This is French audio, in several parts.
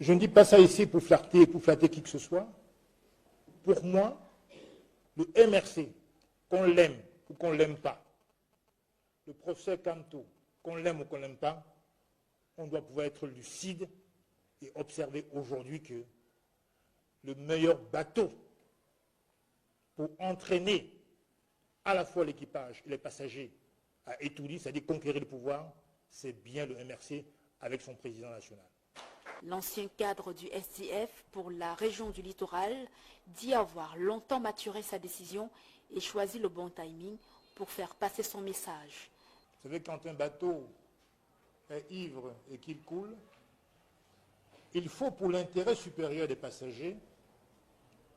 Je ne dis pas ça ici pour flatter qui que ce soit. Pour moi, le MRC, qu'on l'aime ou qu'on ne l'aime pas, le professeur Kamto, qu'on l'aime ou qu'on ne l'aime pas, on doit pouvoir être lucide et observer aujourd'hui que le meilleur bateau pour entraîner à la fois l'équipage et les passagers à Étoudi, c'est-à-dire conquérir le pouvoir, c'est bien le MRC avec son président national. L'ancien cadre du SDF pour la région du littoral dit avoir longtemps maturé sa décision et choisi le bon timing pour faire passer son message. Vous savez, quand un bateau est ivre et qu'il coule, il faut, pour l'intérêt supérieur des passagers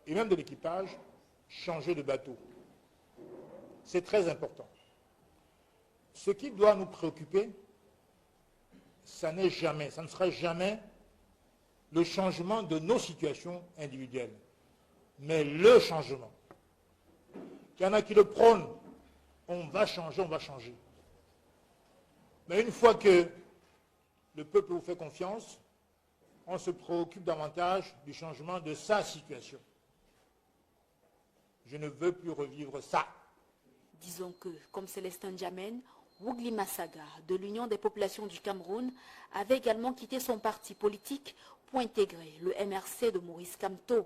et même de l'équipage, changer de bateau. C'est très important. Ce qui doit nous préoccuper, ça ne sera jamais le changement de nos situations individuelles, mais le changement. Il y en a qui le prônent, on va changer. Mais une fois que le peuple vous fait confiance, on se préoccupe davantage du changement de sa situation. Je ne veux plus revivre ça. Disons que, comme Célestin Djamène, Wougli Massaga, de l'Union des populations du Cameroun, avait également quitté son parti politique pour intégrer le MRC de Maurice Kamto.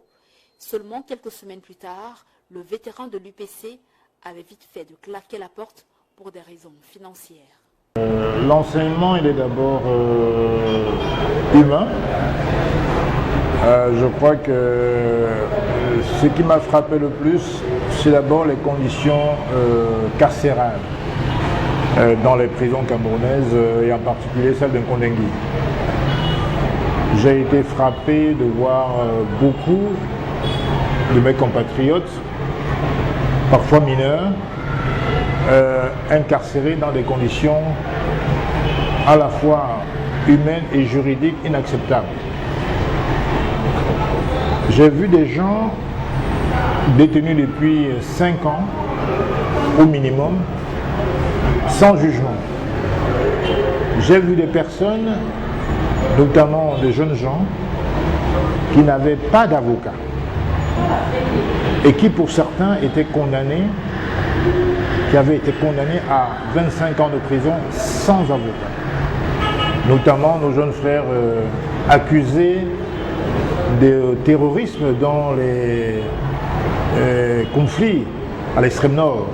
Seulement quelques semaines plus tard, le vétéran de l'UPC avait vite fait de claquer la porte pour des raisons financières. L'enseignement, il est d'abord humain. Je crois que ce qui m'a frappé le plus, c'est d'abord les conditions carcérales dans les prisons camerounaises et en particulier celle de Nkondengui. J'ai été frappé de voir beaucoup de mes compatriotes, parfois mineurs, incarcérés dans des conditions à la fois humaines et juridiques inacceptables. J'ai vu des gens détenus depuis 5 ans au minimum, sans jugement. J'ai vu des personnes, notamment des jeunes gens, qui n'avaient pas d'avocat et qui pour certains étaient condamnés, qui avaient été condamnés à 25 ans de prison sans avocat. Notamment nos jeunes frères accusés de terrorisme dans les conflits à l'extrême nord,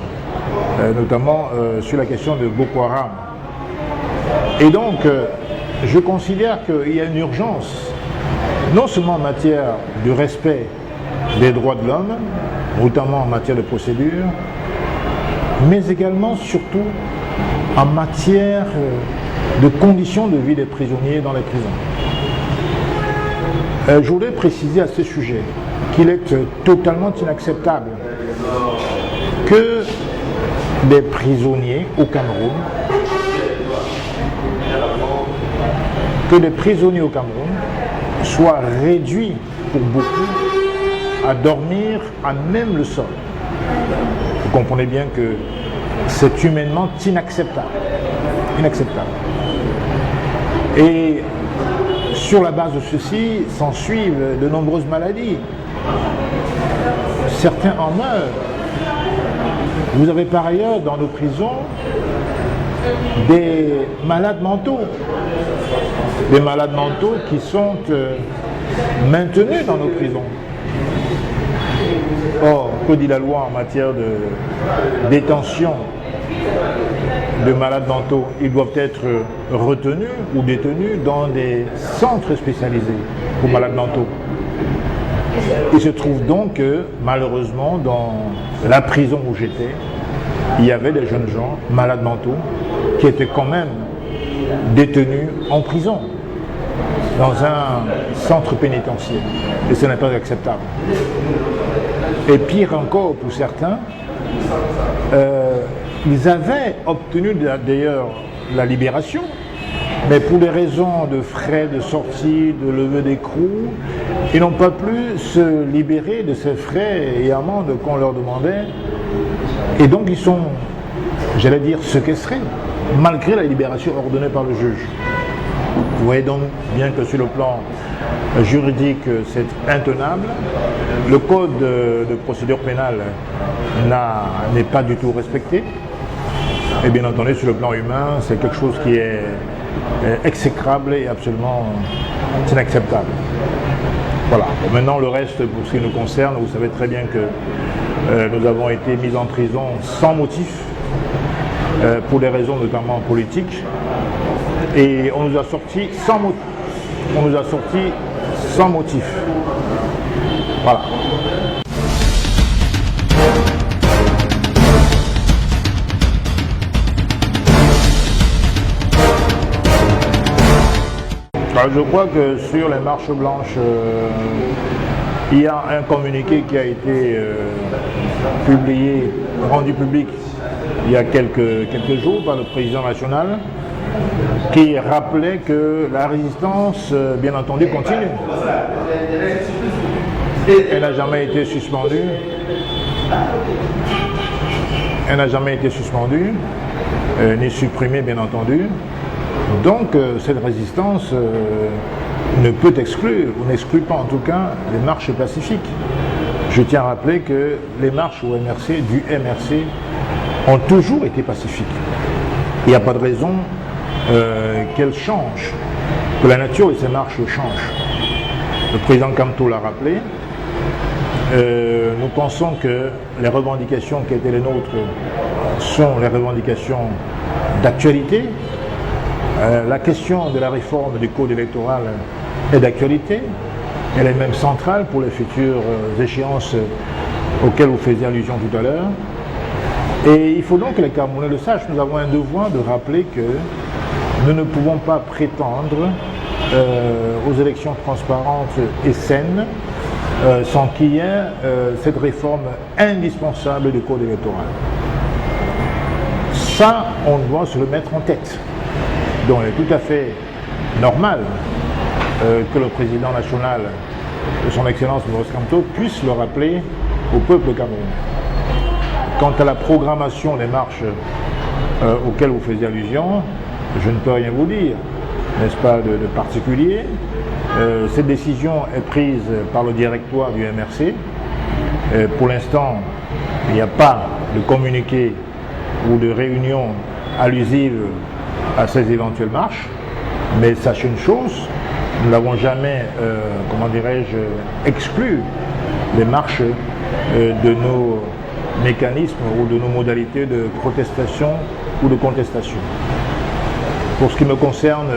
notamment sur la question de Boko Haram. Et donc, je considère qu'il y a une urgence, non seulement en matière de respect des droits de l'homme, notamment en matière de procédure, mais également, surtout, en matière de conditions de vie des prisonniers dans les prisons. Je voudrais préciser à ce sujet qu'il est totalement inacceptable que des prisonniers au Cameroun, soient réduits pour beaucoup à dormir à même le sol. Vous comprenez bien que c'est humainement inacceptable. Et sur la base de ceci, s'ensuivent de nombreuses maladies. Certains en meurent. Vous avez par ailleurs dans nos prisons des malades mentaux. Des malades mentaux qui sont maintenus dans nos prisons. Or, que dit la loi en matière de détention de malades mentaux? Ils doivent être retenus ou détenus dans des centres spécialisés pour malades mentaux. Il se trouve donc que, malheureusement, dans la prison où j'étais, il y avait des jeunes gens, malades mentaux, qui étaient quand même détenus en prison, dans un centre pénitentiaire. Et ce n'est pas acceptable. Et pire encore pour certains, ils avaient obtenu d'ailleurs la libération, mais pour des raisons de frais de sortie, de levée d'écrou, ils n'ont pas pu se libérer de ces frais et amendes qu'on leur demandait. Et donc ils sont, j'allais dire, séquestrés, malgré la libération ordonnée par le juge. Vous voyez donc bien que sur le plan juridique, c'est intenable. Le code de procédure pénale n'est pas du tout respecté. Et bien entendu, sur le plan humain, c'est quelque chose qui est exécrable et absolument inacceptable. Voilà. Maintenant, le reste, pour ce qui nous concerne, vous savez très bien que nous avons été mis en prison sans motif, pour des raisons notamment politiques, et on nous a sortis sans motif. On nous a sortis sans motif. Voilà. Je crois que sur les marches blanches, il y a un communiqué qui a été publié, rendu public il y a quelques jours par le président national, qui rappelait que la résistance, bien entendu, continue. Elle n'a jamais été suspendue. Elle n'a jamais été suspendue, ni supprimée, bien entendu. Donc cette résistance ne peut exclure, ou n'exclut pas en tout cas, les marches pacifiques. Je tiens à rappeler que les marches du MRC ont toujours été pacifiques. Il n'y a pas de raison qu'elles changent, que la nature de ces marches change. Le président Kamto l'a rappelé. Nous pensons que les revendications qui étaient les nôtres sont les revendications d'actualité. La question de la réforme du code électoral est d'actualité. Elle est même centrale pour les futures échéances auxquelles vous faisiez allusion tout à l'heure. Et il faut donc que les Camerounais le sachent. Nous avons un devoir de rappeler que nous ne pouvons pas prétendre aux élections transparentes et saines sans qu'il y ait cette réforme indispensable du code électoral. Ça, on doit se le mettre en tête. Donc il est tout à fait normal que le président national de son Excellence Maurice Kamto puisse le rappeler au peuple camerounais. Quant à la programmation des marches auxquelles vous faisiez allusion, je ne peux rien vous dire, n'est-ce pas, de particulier. Cette décision est prise par le directoire du MRC. Pour l'instant, il n'y a pas de communiqué ou de réunion allusive à ces éventuelles marches, mais sachez une chose, nous n'avons jamais, comment dirais-je, exclu les marches de nos mécanismes ou de nos modalités de protestation ou de contestation. Pour ce qui me concerne,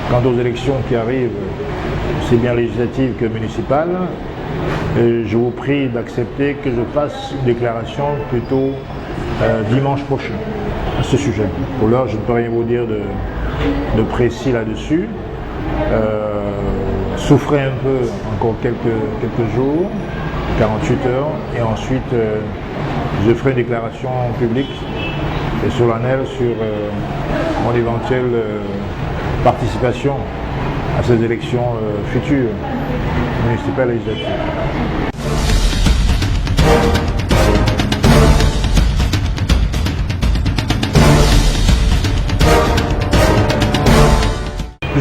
quant aux élections qui arrivent, aussi bien législatives que municipales, je vous prie d'accepter que je fasse une déclaration plutôt dimanche prochain à ce sujet. Pour l'heure, je ne peux rien vous dire de précis là-dessus. Souffrez un peu encore quelques jours, 48 heures, et ensuite je ferai une déclaration publique et solennelle sur mon éventuelle participation à ces élections futures, municipales et législatives.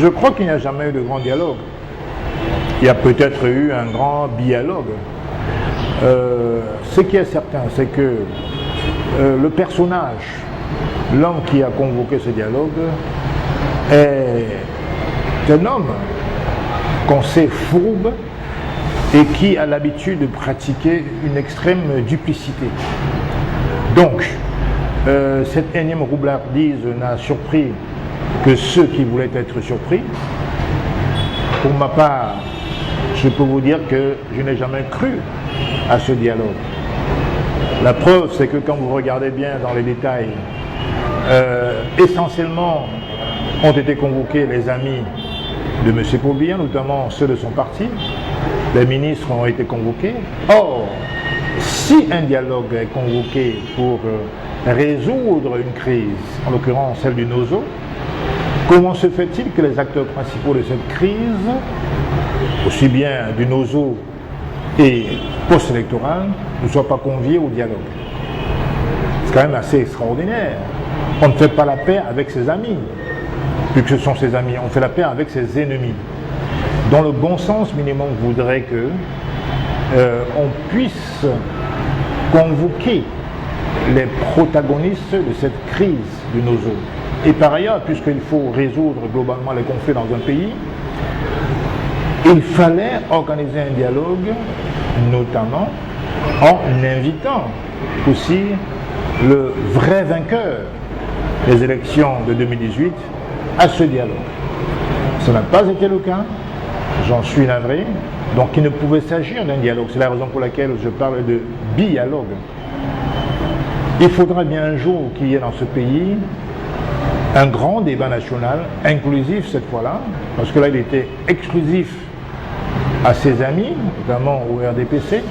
Je crois qu'il n'y a jamais eu de grand dialogue. Il y a peut-être eu un grand bialogue. Ce qui est certain, c'est que le personnage, l'homme qui a convoqué ce dialogue, est un homme qu'on sait fourbe et qui a l'habitude de pratiquer une extrême duplicité. Donc, cette énième roublardise n'a surpris que ceux qui voulaient être surpris. Pour ma part, je peux vous dire que je n'ai jamais cru à ce dialogue. La preuve, c'est que quand vous regardez bien dans les détails, essentiellement ont été convoqués les amis de M. Paul-Biya, notamment ceux de son parti. Les ministres ont été convoqués. Or, si un dialogue est convoqué pour résoudre une crise, en l'occurrence celle du Nozo, comment se fait-il que les acteurs principaux de cette crise, aussi bien du Nozo et post-électoral, ne soient pas conviés au dialogue? C'est quand même assez extraordinaire. On ne fait pas la paix avec ses amis. puisque ce sont ses amis. On fait la paix avec ses ennemis. Dans le bon sens, minimum voudrait que on puisse convoquer les protagonistes de cette crise de nos eaux. Et par ailleurs, puisqu'il faut résoudre globalement les conflits dans un pays, il fallait organiser un dialogue, notamment en invitant aussi le vrai vainqueur des élections de 2018 à ce dialogue. Ça n'a pas été le cas, j'en suis navré, donc il ne pouvait s'agir d'un dialogue. C'est la raison pour laquelle je parle de dialogue. Il faudra bien un jour qu'il y ait dans ce pays un grand débat national, inclusif cette fois-là, parce que là il était exclusif à ses amis, notamment au RDPC.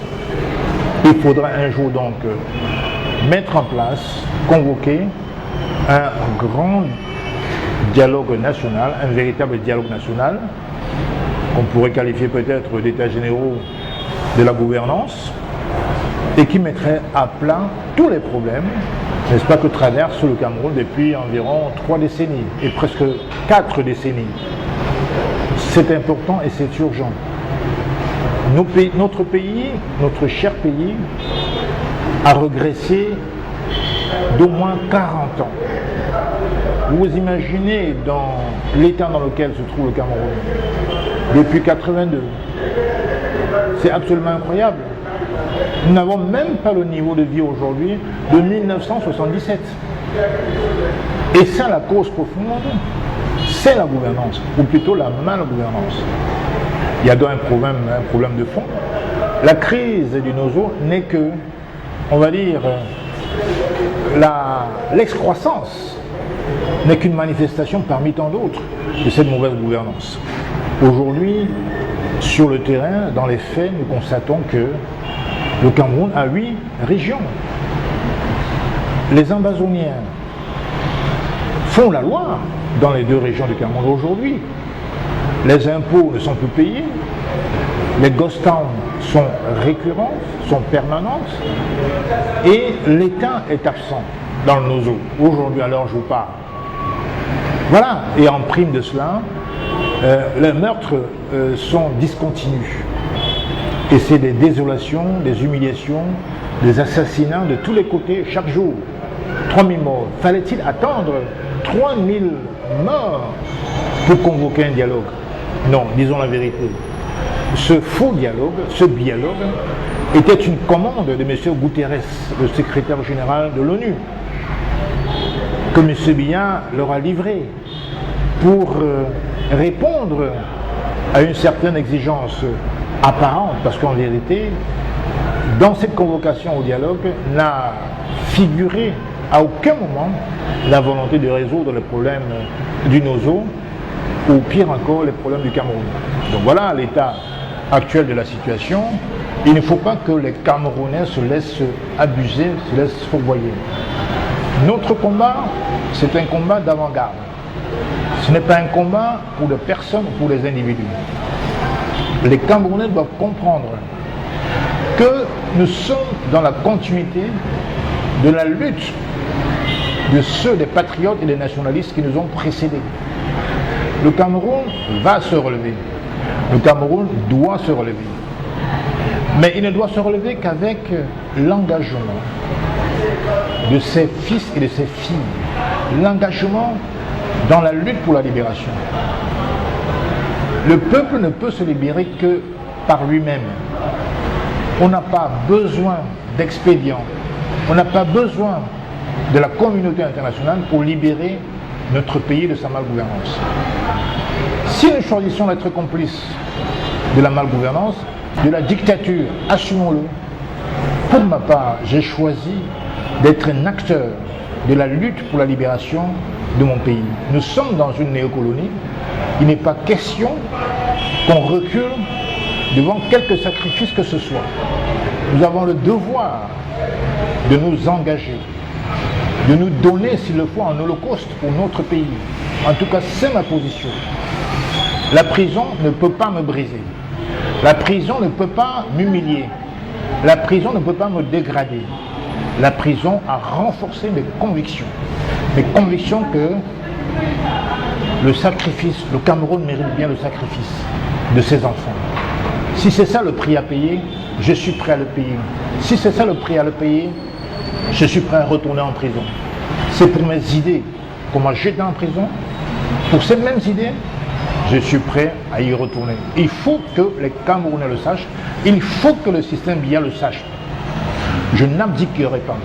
Il faudra un jour donc mettre en place, convoquer un grand dialogue national, un véritable dialogue national, qu'on pourrait qualifier peut-être d'états généraux de la gouvernance, et qui mettrait à plat tous les problèmes, n'est-ce pas, que traverse le Cameroun depuis environ 3 décennies, et presque 4 décennies. C'est important et c'est urgent. Notre pays, notre cher pays, a régressé d'au moins 40 ans. Vous imaginez dans l'état dans lequel se trouve le Cameroun depuis 82. C'est absolument incroyable. Nous n'avons même pas le niveau de vie aujourd'hui de 1977. Et ça, la cause profonde, c'est la gouvernance, ou plutôt la malgouvernance. Il y a donc un problème de fond. La crise du Nozo n'est que, on va dire, l'excroissance n'est qu'une manifestation parmi tant d'autres de cette mauvaise gouvernance. Aujourd'hui, sur le terrain, dans les faits, nous constatons que le Cameroun a 8 régions. Les Amazoniens font la loi dans les 2 régions du Cameroun aujourd'hui. Les impôts ne sont plus payés, les ghost towns sont récurrents, sont permanentes, et l'État est absent dans le Nozo. Aujourd'hui, alors je vous parle. Voilà, et en prime de cela, les meurtres sont discontinus. Et c'est des désolations, des humiliations, des assassinats de tous les côtés chaque jour. 3000 morts. Fallait-il attendre 3000 morts pour convoquer un dialogue? Non, disons la vérité. Ce faux dialogue, ce dialogue, était une commande de M. Guterres, le secrétaire général de l'ONU, que M. Biya leur a livré pour répondre à une certaine exigence apparente, parce qu'en vérité, dans cette convocation au dialogue, n'a figuré à aucun moment la volonté de résoudre les problèmes du Nozo, ou pire encore, les problèmes du Cameroun. Donc voilà l'état actuel de la situation. Il ne faut pas que les Camerounais se laissent abuser, se laissent fourvoyer. Notre combat, c'est un combat d'avant-garde. Ce n'est pas un combat pour des personnes ou pour des individus. Les Camerounais doivent comprendre que nous sommes dans la continuité de la lutte de ceux des patriotes et des nationalistes qui nous ont précédés. Le Cameroun va se relever. Le Cameroun doit se relever. Mais il ne doit se relever qu'avec l'engagement de ses fils et de ses filles. L'engagement dans la lutte pour la libération. Le peuple ne peut se libérer que par lui-même. On n'a pas besoin d'expédients. On n'a pas besoin de la communauté internationale pour libérer notre pays de sa malgouvernance. Si nous choisissons d'être complices de la malgouvernance, de la dictature, assumons-le. Pour ma part, j'ai choisi d'être un acteur de la lutte pour la libération de mon pays. Nous sommes dans une néocolonie. Il n'est pas question qu'on recule devant quelque sacrifice que ce soit. Nous avons le devoir de nous engager, de nous donner, s'il le faut, en holocauste pour notre pays. En tout cas, c'est ma position. La prison ne peut pas me briser. La prison ne peut pas m'humilier. La prison ne peut pas me dégrader. La prison a renforcé mes convictions. Mes convictions que le sacrifice, le Cameroun mérite bien le sacrifice de ses enfants. Si c'est ça le prix à payer, je suis prêt à le payer. Si c'est ça le prix à le payer, je suis prêt à retourner en prison. C'est pour mes idées qu'on m'a jeté en prison. Pour ces mêmes idées, je suis prêt à y retourner. Il faut que les Camerounais le sachent. Il faut que le système BIA le sache. Je n'abdiquerai pas.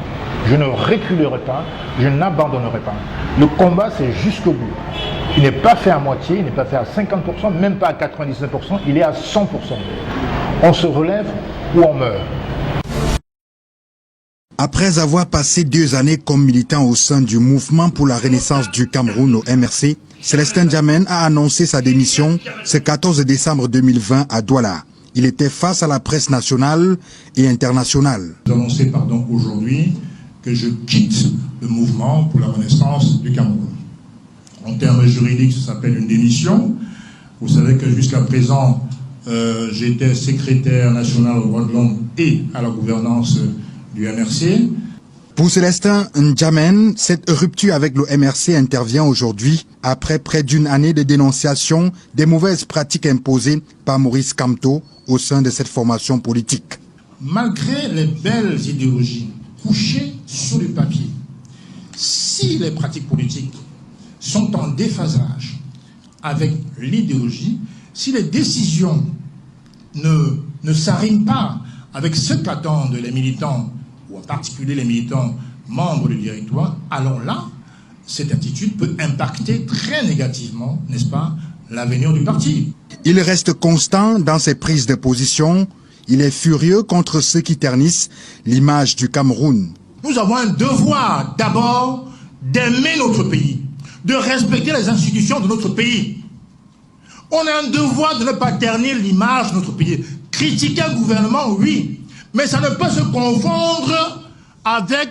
Je ne reculerai pas. Je n'abandonnerai pas. Le combat, c'est jusqu'au bout. Il n'est pas fait à moitié, il n'est pas fait à 50%, même pas à 99%, il est à 100%. On se relève ou on meurt. Après avoir passé 2 années comme militant au sein du mouvement pour la renaissance du Cameroun au MRC, Célestin Djamène a annoncé sa démission ce 14 décembre 2020 à Douala. Il était face à la presse nationale et internationale. J'ai annoncé aujourd'hui que je quitte le mouvement pour la renaissance du Cameroun. En termes juridiques, ça s'appelle une démission. Vous savez que jusqu'à présent, j'étais secrétaire national aux droits de l'homme et à la gouvernance du MRC. Pour Célestin Djamène, cette rupture avec le MRC intervient aujourd'hui après près d'une année de dénonciation des mauvaises pratiques imposées par Maurice Kamto au sein de cette formation politique. Malgré les belles idéologies couchées sur le papier, si les pratiques politiques sont en déphasage avec l'idéologie, si les décisions ne s'arriment pas avec ce qu'attendent les militants, ou en particulier les militants membres du directoire, alors là, cette attitude peut impacter très négativement, n'est-ce pas, l'avenir du parti. Il reste constant dans ses prises de position. Il est furieux contre ceux qui ternissent l'image du Cameroun. Nous avons un devoir d'abord d'aimer notre pays, de respecter les institutions de notre pays. On a un devoir de ne pas ternir l'image de notre pays. Critiquer un gouvernement, oui, mais ça ne peut se confondre avec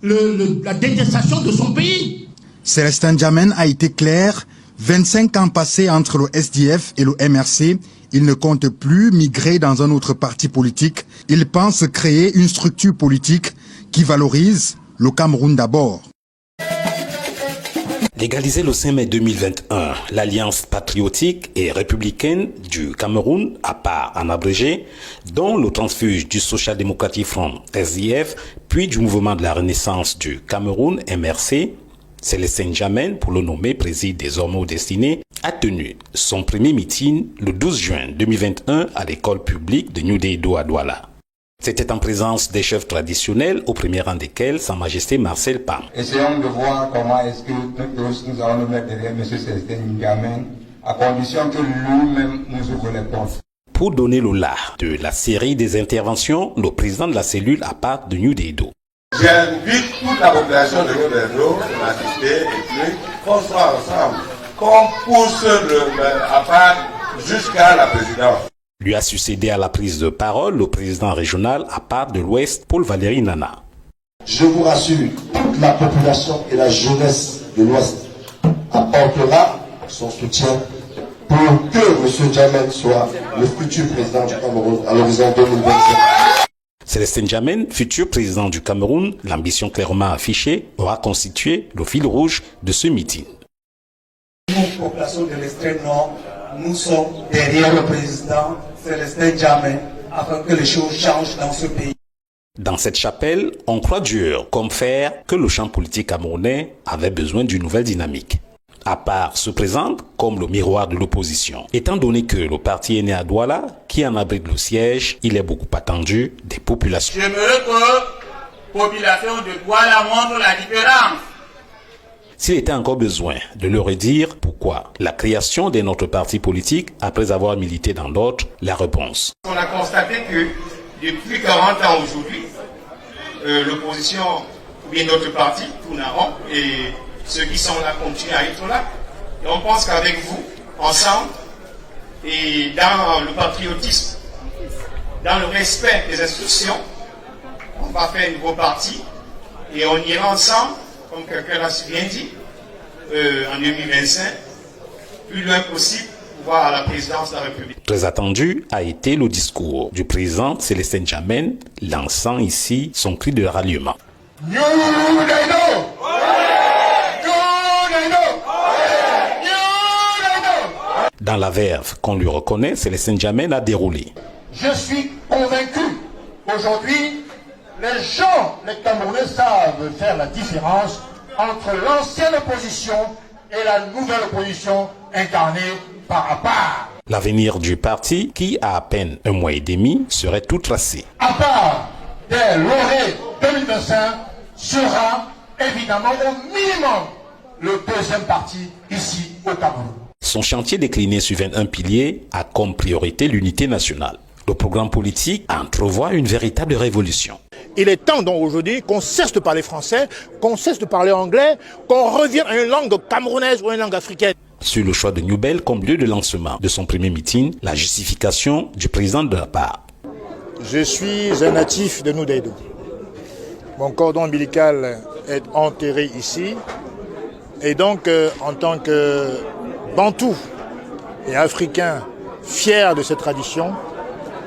la détestation de son pays. Célestin Djamène a été clair. 25 ans passés entre le SDF et le MRC, il ne compte plus migrer dans un autre parti politique. Il pense créer une structure politique qui valorise le Cameroun d'abord. Légalisé le 5 mai 2021, l'Alliance patriotique et républicaine du Cameroun, à part en abrégé, dont le transfuge du Social Democratic Front, SDF, puis du mouvement de la Renaissance du Cameroun, MRC, Célestin Djamène, pour le nommer, préside désormais au Destiné, a tenu son premier meeting le 12 juin 2021 à l'école publique de New Deido à Douala. C'était en présence des chefs traditionnels, au premier rang desquels Sa Majesté Marcel Pam. Essayons de voir comment est-ce que nous allons nous mettre derrière M. Célestin Djamène, à condition que lui-même nous reconnaître. Pour donner le là de la série des interventions, le président de la cellule à part de New Deido. J'invite toute la population de New Deido à m'assister et puis qu'on soit ensemble, qu'on pousse à part jusqu'à la présidence. Lui a succédé à la prise de parole le président régional à part de l'Ouest, Paul Valéry Nana. Je vous rassure, toute la population et la jeunesse de l'Ouest apportera son soutien pour que M. Djamène soit le futur président du Cameroun à l'horizon 2025. Célestin Djamène, futur président du Cameroun, l'ambition clairement affichée, aura constitué le fil rouge de ce meeting. Nous, population de l'extrême nord, nous sommes derrière le président Célestin Djamène afin que les choses changent dans ce pays. Dans cette chapelle, on croit dur comme fer que le champ politique camerounais avait besoin d'une nouvelle dynamique. À part se présente comme le miroir de l'opposition. Étant donné que le parti est né à Douala, qui en abrite le siège, il est beaucoup attendu des populations. J'aimerais que la population de Douala montre la différence. S'il était encore besoin de leur dire pourquoi la création de notre parti politique après avoir milité dans d'autres, la réponse. On a constaté que depuis 40 ans aujourd'hui, l'opposition ou bien notre parti tourne en rond et ceux qui sont là continuent à être là. Et on pense qu'avec vous, ensemble, et dans le patriotisme, dans le respect des institutions, on va faire un nouveau parti et on ira ensemble, comme quelqu'un l'a bien dit, en 2025, plus loin possible, pour voir à la présidence de la République. Très attendu a été le discours du président Célestin Djamène, lançant ici son cri de ralliement. New Deido! New Deido! New Dans la verve qu'on lui reconnaît, Célestin Djamène a déroulé. Je suis convaincu qu'aujourd'hui, les gens, les Camerounais savent faire la différence entre l'ancienne opposition et la nouvelle opposition incarnée par APAR. L'avenir du parti, qui a à peine un mois et demi, serait tout tracé. APAR des laurets 2025 sera évidemment au minimum le deuxième parti ici au Cameroun. Son chantier décliné sur 21 piliers a comme priorité l'unité nationale. Le programme politique entrevoit une véritable révolution. Il est temps donc aujourd'hui qu'on cesse de parler français, qu'on cesse de parler anglais, qu'on revienne à une langue camerounaise ou à une langue africaine. Sur le choix de Newbel comme lieu de lancement de son premier meeting, la justification du président de APAR. Je suis un natif de Noudaïdou. Mon cordon ombilical est enterré ici. Et donc, en tant que Bantou et Africain fier de cette tradition,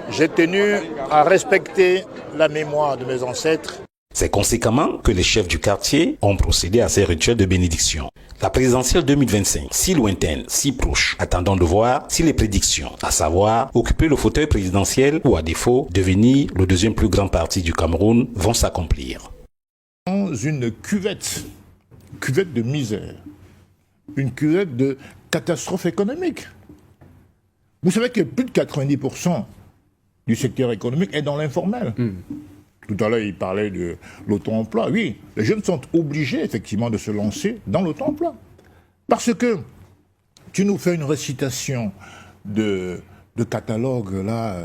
j'ai tenu à respecter la mémoire de mes ancêtres. C'est conséquemment que les chefs du quartier ont procédé à ces rituels de bénédiction. La présidentielle 2025, si lointaine, si proche, attendons de voir si les prédictions, à savoir occuper le fauteuil présidentiel ou à défaut devenir le deuxième plus grand parti du Cameroun, vont s'accomplir. Dans une cuvette de misère, une cuvette de catastrophe économique. Vous savez que plus de 90% du secteur économique est dans l'informel. Tout à l'heure, il parlait de l'auto-emploi. Oui, les jeunes sont obligés, effectivement, de se lancer dans l'auto-emploi. Parce que tu nous fais une récitation de catalogue, là,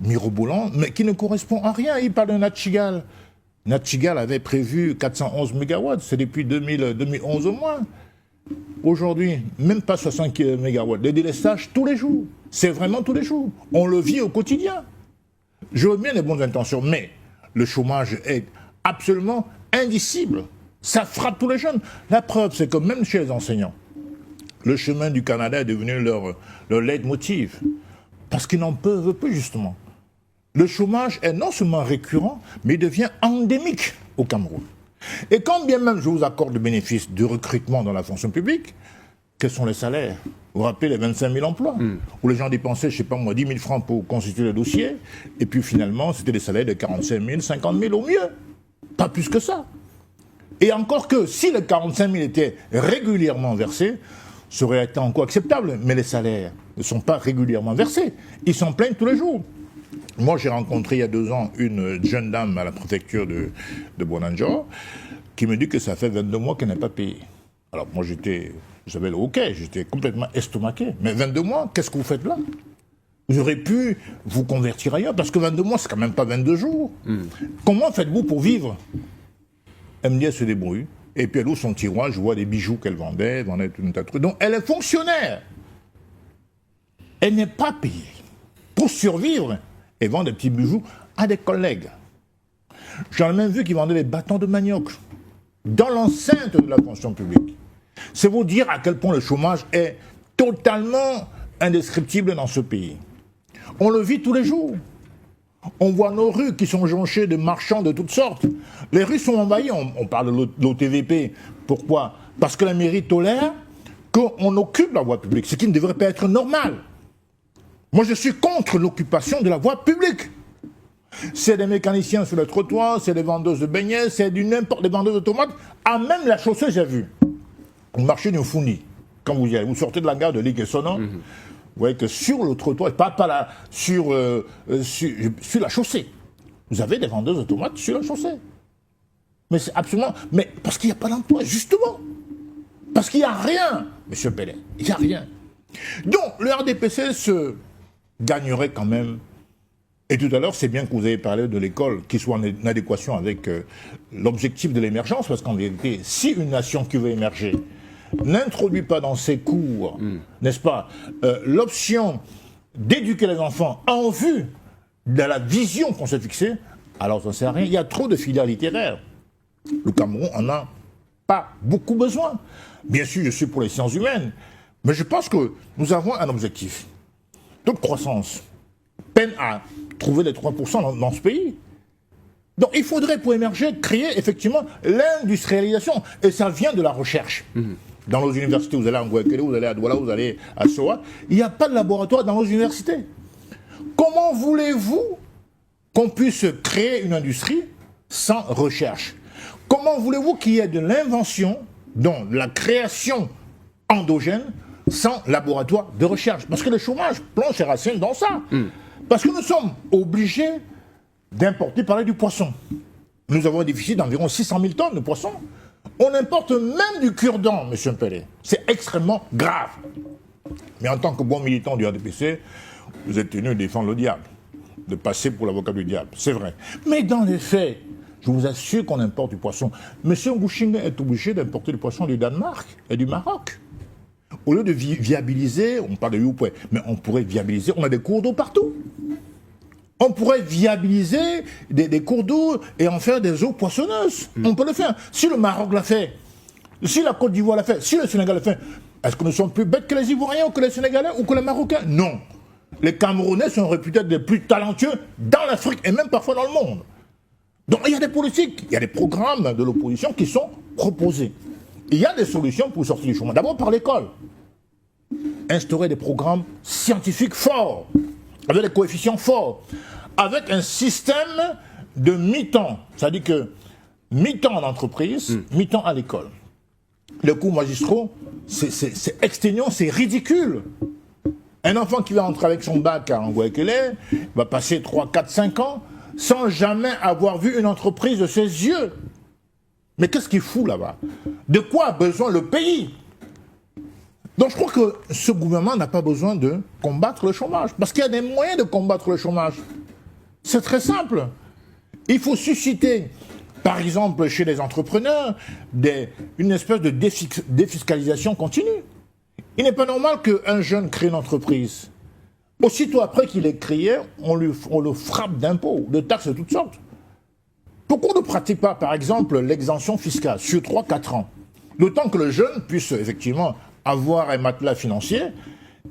mirobolant, mais qui ne correspond à rien. Il parle de Natchigal. Natchigal avait prévu 411 MW, c'est depuis 2011 au moins. Aujourd'hui, même pas 60 MW. Les délestages tous les jours. C'est vraiment tous les jours. On le vit au quotidien. Je veux bien les bonnes intentions, mais le chômage est absolument indicible. Ça frappe tous les jeunes. La preuve, c'est que même chez les enseignants, le chemin du Canada est devenu leur leitmotiv. Parce qu'ils n'en peuvent plus, justement. Le chômage est non seulement récurrent, mais il devient endémique au Cameroun. Et quand bien même je vous accorde le bénéfice du recrutement dans la fonction publique, quels sont les salaires? Vous vous rappelez les 25 000 emplois où les gens dépensaient, je ne sais pas moi, 10 000 francs pour constituer le dossier, et puis finalement, c'était des salaires de 45 000, 50 000 au mieux. Pas plus que ça. Et encore que, si les 45 000 étaient régulièrement versés, ça aurait été encore acceptable. Mais les salaires ne sont pas régulièrement versés. Ils s'en plaignent tous les jours. Moi, j'ai rencontré il y a 2 ans une jeune dame à la préfecture de Bonanjo qui me dit que ça fait 22 mois qu'elle n'est pas payée. Alors moi, j'avais le hoquet, j'étais complètement estomaqué. Mais 22 mois, qu'est-ce que vous faites là? Vous aurez pu vous convertir ailleurs, parce que 22 mois, c'est quand même pas 22 jours. Comment faites-vous pour vivre? Elle me dit, elle se débrouille. Et puis elle ouvre son tiroir, je vois des bijoux qu'elle vendait tout un tas de trucs. Donc elle est fonctionnaire. Elle n'est pas payée. Pour survivre, elle vend des petits bijoux à des collègues. J'en ai même vu qui vendaient des bâtons de manioc dans l'enceinte de la fonction publique. C'est vous dire à quel point le chômage est totalement indescriptible dans ce pays. On le vit tous les jours. On voit nos rues qui sont jonchées de marchands de toutes sortes. Les rues sont envahies. On parle de l'OTVP. Pourquoi? Parce que la mairie tolère qu'on occupe la voie publique, ce qui ne devrait pas être normal. Moi, je suis contre l'occupation de la voie publique. C'est des mécaniciens sur le trottoir, c'est des vendeuses de beignets, c'est des vendeuses de tomates. À même la chaussée, j'ai vu. Au marché du Founi, quand vous y allez, vous sortez de la gare de Liguessono, vous voyez que sur le trottoir, pas là, sur la chaussée, vous avez des vendeuses de tomates sur la chaussée. Mais c'est absolument... Mais parce qu'il n'y a pas d'emploi, justement. Parce qu'il n'y a rien, M. Pellet. Il n'y a rien. Donc, le RDPC se gagnerait quand même. Et tout à l'heure, c'est bien que vous avez parlé de l'école qui soit en adéquation avec l'objectif de l'émergence, parce qu'en vérité, si une nation qui veut émerger n'introduit pas dans ses cours, n'est-ce pas, l'option d'éduquer les enfants en vue de la vision qu'on s'est fixée, alors ça ne sert à rien. Il y a trop de filières littéraires. Le Cameroun en a pas beaucoup besoin. Bien sûr, je suis pour les sciences humaines, mais je pense que nous avons un objectif. Toute croissance peine à trouver les 3% dans ce pays. Donc il faudrait, pour émerger, créer effectivement l'industrialisation. Et ça vient de la recherche. Dans nos universités, vous allez à Ngouekele, vous allez à Douala, vous allez à Soa. Il n'y a pas de laboratoire dans nos universités. Comment voulez-vous qu'on puisse créer une industrie sans recherche? Comment voulez-vous qu'il y ait de l'invention, donc de la création endogène, sans laboratoire de recherche? Parce que le chômage plonge ses racines dans ça. Parce que nous sommes obligés d'importer, par exemple, du poisson. Nous avons un déficit d'environ 600 000 tonnes de poisson. On importe même du cure-dent, M. Mpele. C'est extrêmement grave. Mais en tant que bon militant du RDPC, vous êtes tenu de défendre le diable, de passer pour l'avocat du diable, c'est vrai. Mais dans les faits, je vous assure qu'on importe du poisson. M. Ngouchingue est obligé d'importer du poisson du Danemark et du Maroc. Au lieu de viabiliser, on parle de Youpoué, mais on pourrait viabiliser, on a des cours d'eau partout. On pourrait viabiliser des cours d'eau et en faire des eaux poissonneuses. On peut le faire. Si le Maroc l'a fait, si la Côte d'Ivoire l'a fait, si le Sénégal l'a fait, est-ce que nous sommes plus bêtes que les Ivoiriens ou que les Sénégalais ou que les Marocains? Non. Les Camerounais sont réputés être les plus talentueux dans l'Afrique et même parfois dans le monde. Donc il y a des politiques, il y a des programmes de l'opposition qui sont proposés. Il y a des solutions pour sortir du chômage. D'abord par l'école. Instaurer des programmes scientifiques forts, avec des coefficients forts, avec un système de mi-temps. C'est-à-dire que mi-temps en entreprise, mi-temps à l'école. Les cours magistraux, c'est exténuant, c'est ridicule. Un enfant qui va entrer avec son bac à Ngouekele va passer 3, 4, 5 ans sans jamais avoir vu une entreprise de ses yeux. Mais qu'est-ce qu'il fout là-bas? De quoi a besoin le pays? Donc je crois que ce gouvernement n'a pas besoin de combattre le chômage. Parce qu'il y a des moyens de combattre le chômage. C'est très simple. Il faut susciter, par exemple, chez les entrepreneurs, une espèce de défiscalisation continue. Il n'est pas normal qu'un jeune crée une entreprise. Aussitôt après qu'il est créé, on le frappe d'impôts, de taxes de toutes sortes. Pourquoi on ne pratique pas, par exemple, l'exemption fiscale sur 3-4 ans? Le temps que le jeune puisse effectivement avoir un matelas financier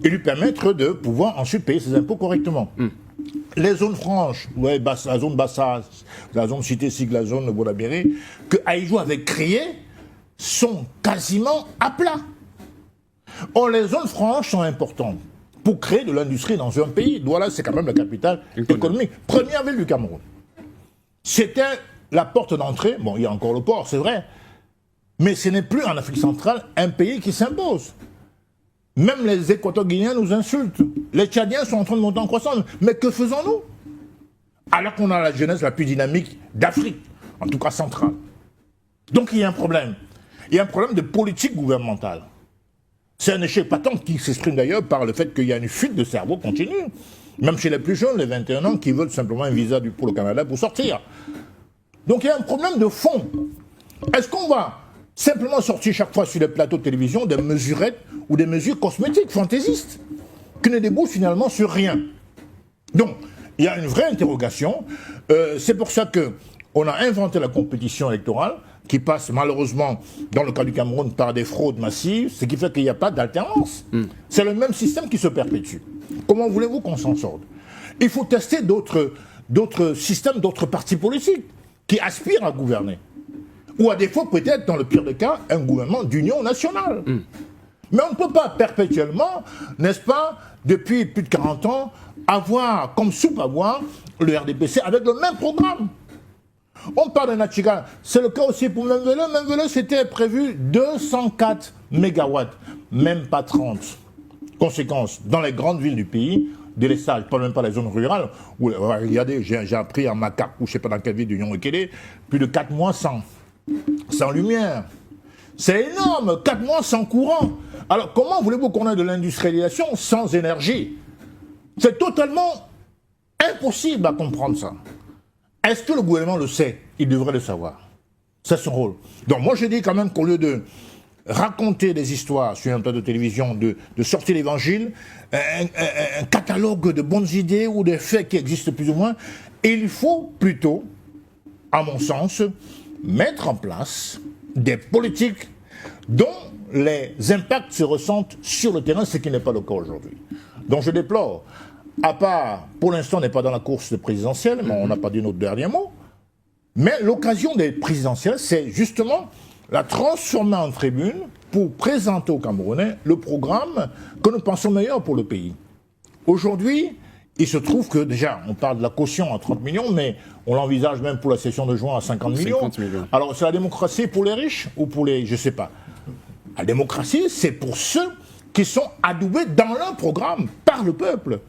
et lui permettre de pouvoir ensuite payer ses impôts correctement. Les zones franches, ouais, la zone Bassa, la zone Cité-Sig, la zone Boulabéré, que Aïdjo avait créées, sont quasiment à plat. Or, les zones franches sont importantes pour créer de l'industrie dans un pays. Douala, c'est quand même la capitale économique. Première ville du Cameroun. C'était la porte d'entrée. Bon, il y a encore le port, c'est vrai. Mais ce n'est plus en Afrique centrale un pays qui s'impose. Même les Équato-Guinéens nous insultent. Les Tchadiens sont en train de monter en croissance. Mais que faisons-nous? Alors qu'on a la jeunesse la plus dynamique d'Afrique, en tout cas centrale. Donc il y a un problème. Il y a un problème de politique gouvernementale. C'est un échec patent qui s'exprime d'ailleurs par le fait qu'il y a une fuite de cerveau continue. Même chez les plus jeunes, les 21 ans, qui veulent simplement un visa pour le Canada pour sortir. Donc il y a un problème de fond. Est-ce qu'on va simplement sortir chaque fois sur les plateaux de télévision des mesurettes ou des mesures cosmétiques, fantaisistes, qui ne débouchent finalement sur rien? Donc, il y a une vraie interrogation. C'est pour ça qu'on a inventé la compétition électorale, qui passe malheureusement, dans le cas du Cameroun, par des fraudes massives, ce qui fait qu'il n'y a pas d'alternance. C'est le même système qui se perpétue. Comment voulez-vous qu'on s'en sorte? Il faut tester d'autres systèmes, d'autres partis politiques qui aspirent à gouverner. Ou à défaut, peut-être, dans le pire des cas, un gouvernement d'union nationale. Mais on ne peut pas perpétuellement, n'est-ce pas, depuis plus de 40 ans, avoir comme soupe à boire le RDPC avec le même programme. On parle de Nachiga, c'est le cas aussi pour Memvele. Memvele, c'était prévu 204 mégawatts, même pas 30. Conséquence, dans les grandes villes du pays, délestage, pas même pas les zones rurales, où, regardez, j'ai appris à Macac, ou je ne sais pas dans quelle ville du Nyonwekele, plus de 4 mois sans lumière. C'est énorme, 4 mois sans courant. Alors comment voulez-vous qu'on ait de l'industrialisation sans énergie? C'est totalement impossible à comprendre ça. Est-ce que le gouvernement le sait? Il devrait le savoir. C'est son rôle. Donc moi je dis quand même qu'au lieu de raconter des histoires sur un plateau de télévision, de sortir l'évangile, un catalogue de bonnes idées ou des faits qui existent plus ou moins, il faut plutôt, à mon sens, mettre en place des politiques dont les impacts se ressentent sur le terrain, ce qui n'est pas le cas aujourd'hui. Donc je déplore, à part, pour l'instant on n'est pas dans la course présidentielle, mais on n'a pas dit notre dernier mot, mais l'occasion des présidentielles, c'est justement la transformer en tribune pour présenter aux Camerounais le programme que nous pensons meilleur pour le pays. Aujourd'hui, il se trouve que déjà, on parle de la caution à 30 millions, mais on l'envisage même pour la session de juin à 50 millions. Alors, c'est la démocratie pour les riches ou pour les... je ne sais pas. La démocratie, c'est pour ceux qui sont adoubés dans leur programme par le peuple.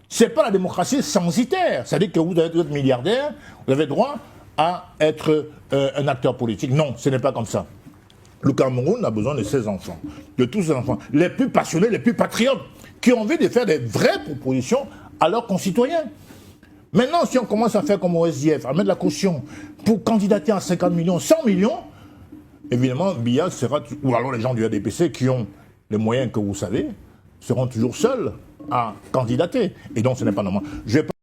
Ce n'est pas la démocratie censitaire. C'est-à-dire que vous êtes milliardaire, vous avez droit à être un acteur politique. Non, ce n'est pas comme ça. Le Cameroun a besoin de ses enfants, de tous ses enfants, les plus passionnés, les plus patriotes, qui ont envie de faire des vraies propositions à leurs concitoyens. Maintenant, si on commence à faire comme au SDF, à mettre la caution pour candidater à 50 millions, 100 millions, évidemment, Biya sera, ou alors les gens du RDPC qui ont les moyens que vous savez, seront toujours seuls à candidater. Et donc, ce n'est pas normal.